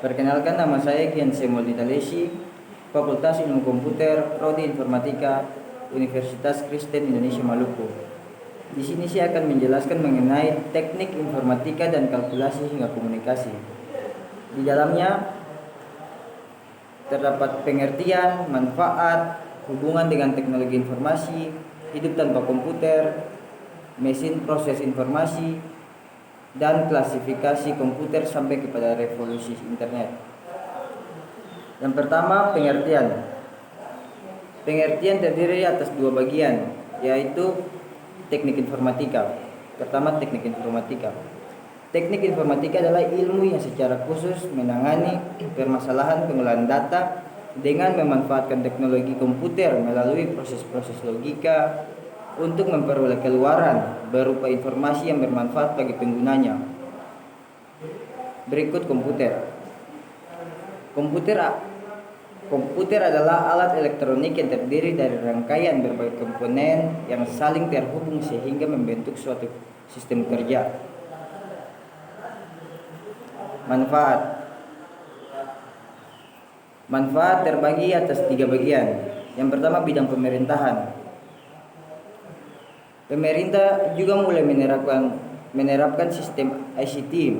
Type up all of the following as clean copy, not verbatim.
Perkenalkan, nama saya Kian Semol Ditalesi, Fakultas Ilmu Komputer, Prodi Informatika, Universitas Kristen Indonesia Maluku. Di sini saya akan menjelaskan mengenai teknik informatika dan kalkulasi hingga komunikasi. Di dalamnya terdapat pengertian, manfaat, hubungan dengan teknologi informasi, hidup tanpa komputer, mesin proses informasi, dan klasifikasi komputer sampai kepada revolusi internet. Yang pertama, pengertian. Pengertian terdiri atas dua bagian, yaitu teknik informatika. Pertama, teknik informatika. Teknik informatika adalah ilmu yang secara khusus menangani permasalahan pengolahan data dengan memanfaatkan teknologi komputer melalui proses-proses logika untuk memperoleh keluaran berupa informasi yang bermanfaat bagi penggunanya. Berikut komputer. Komputer adalah alat elektronik yang terdiri dari rangkaian berbagai komponen yang saling terhubung sehingga membentuk suatu sistem kerja. Manfaat terbagi atas 3 bagian. Yang pertama, bidang pemerintahan. Pemerintah juga mulai menerapkan sistem ICT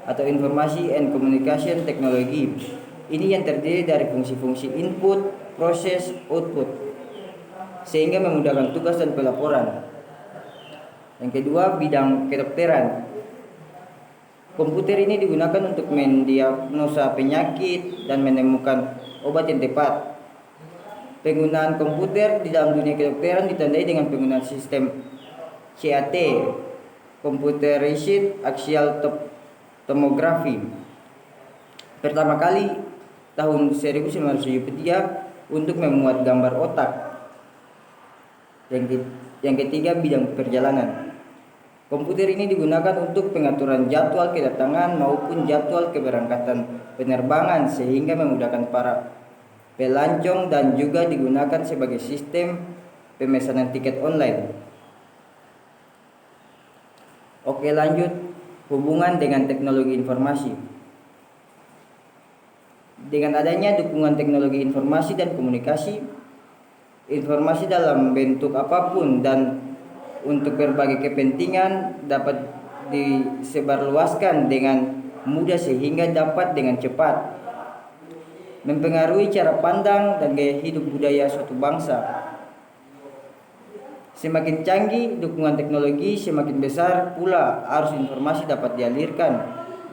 atau Information and Communication Technology. Ini yang terdiri dari fungsi-fungsi input, proses, output, sehingga memudahkan tugas dan pelaporan. Yang kedua, bidang kedokteran. Komputer ini digunakan untuk mendiagnosa penyakit dan menemukan obat yang tepat. Penggunaan komputer di dalam dunia kedokteran ditandai dengan penggunaan sistem CAT, Computerized Axial Tomography. Pertama kali tahun 1973 untuk memuat gambar otak. Yang ketiga, bidang perjalanan. Komputer ini digunakan untuk pengaturan jadwal kedatangan maupun jadwal keberangkatan penerbangan sehingga memudahkan para pelancong dan juga digunakan sebagai sistem pemesanan tiket online. Oke, lanjut, hubungan dengan teknologi informasi. Dengan adanya dukungan teknologi informasi dan komunikasi, informasi dalam bentuk apapun dan untuk berbagai kepentingan dapat disebarluaskan dengan mudah sehingga dapat dengan cepat mempengaruhi cara pandang dan gaya hidup budaya suatu bangsa. Semakin canggih dukungan teknologi, semakin besar pula arus informasi dapat dialirkan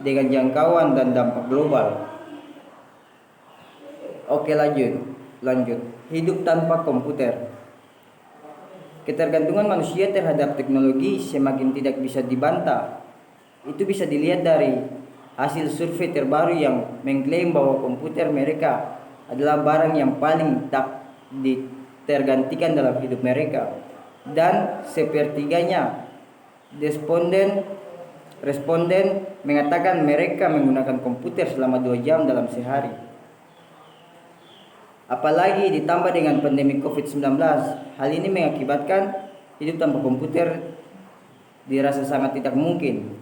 dengan jangkauan dan dampak global. Oke, lanjut. Hidup tanpa komputer. Ketergantungan manusia terhadap teknologi semakin tidak bisa dibantah. Itu bisa dilihat dari hasil survei terbaru yang mengklaim bahwa komputer mereka adalah barang yang paling tak ditergantikan dalam hidup mereka. Dan sepertiganya responden mengatakan mereka menggunakan komputer selama 2 jam dalam sehari. Apalagi ditambah dengan pandemi COVID-19, hal ini mengakibatkan hidup tanpa komputer dirasa sangat tidak mungkin.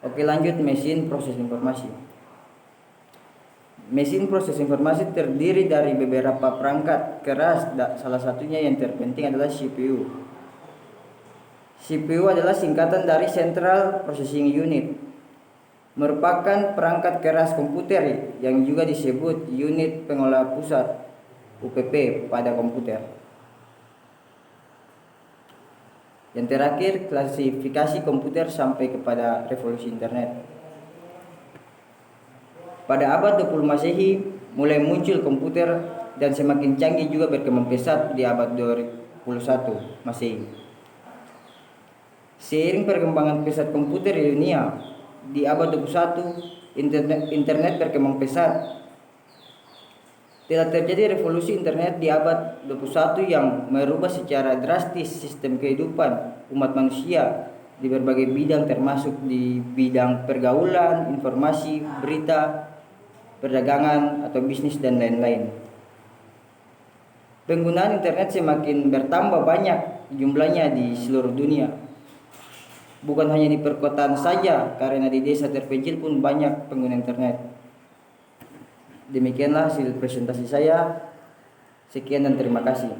Oke, lanjut, mesin proses informasi. Mesin proses informasi terdiri dari beberapa perangkat keras, salah satunya yang terpenting adalah CPU. CPU adalah singkatan dari Central Processing Unit, merupakan perangkat keras komputer yang juga disebut unit pengolah pusat UPP pada komputer. Yang terakhir, klasifikasi komputer sampai kepada revolusi internet. Pada abad 20 Masehi mulai muncul komputer dan semakin canggih juga berkembang pesat di abad 21 Masehi. Seiring perkembangan pesat komputer di dunia, di abad 21 internet berkembang pesat. Telah terjadi revolusi internet di abad 21 yang merubah secara drastis sistem kehidupan umat manusia di berbagai bidang termasuk di bidang pergaulan, informasi, berita, perdagangan atau bisnis dan lain-lain. Penggunaan internet semakin bertambah banyak jumlahnya di seluruh dunia. Bukan hanya di perkotaan saja, karena di desa terpencil pun banyak pengguna internet. Demikianlah hasil presentasi saya. Sekian dan terima kasih.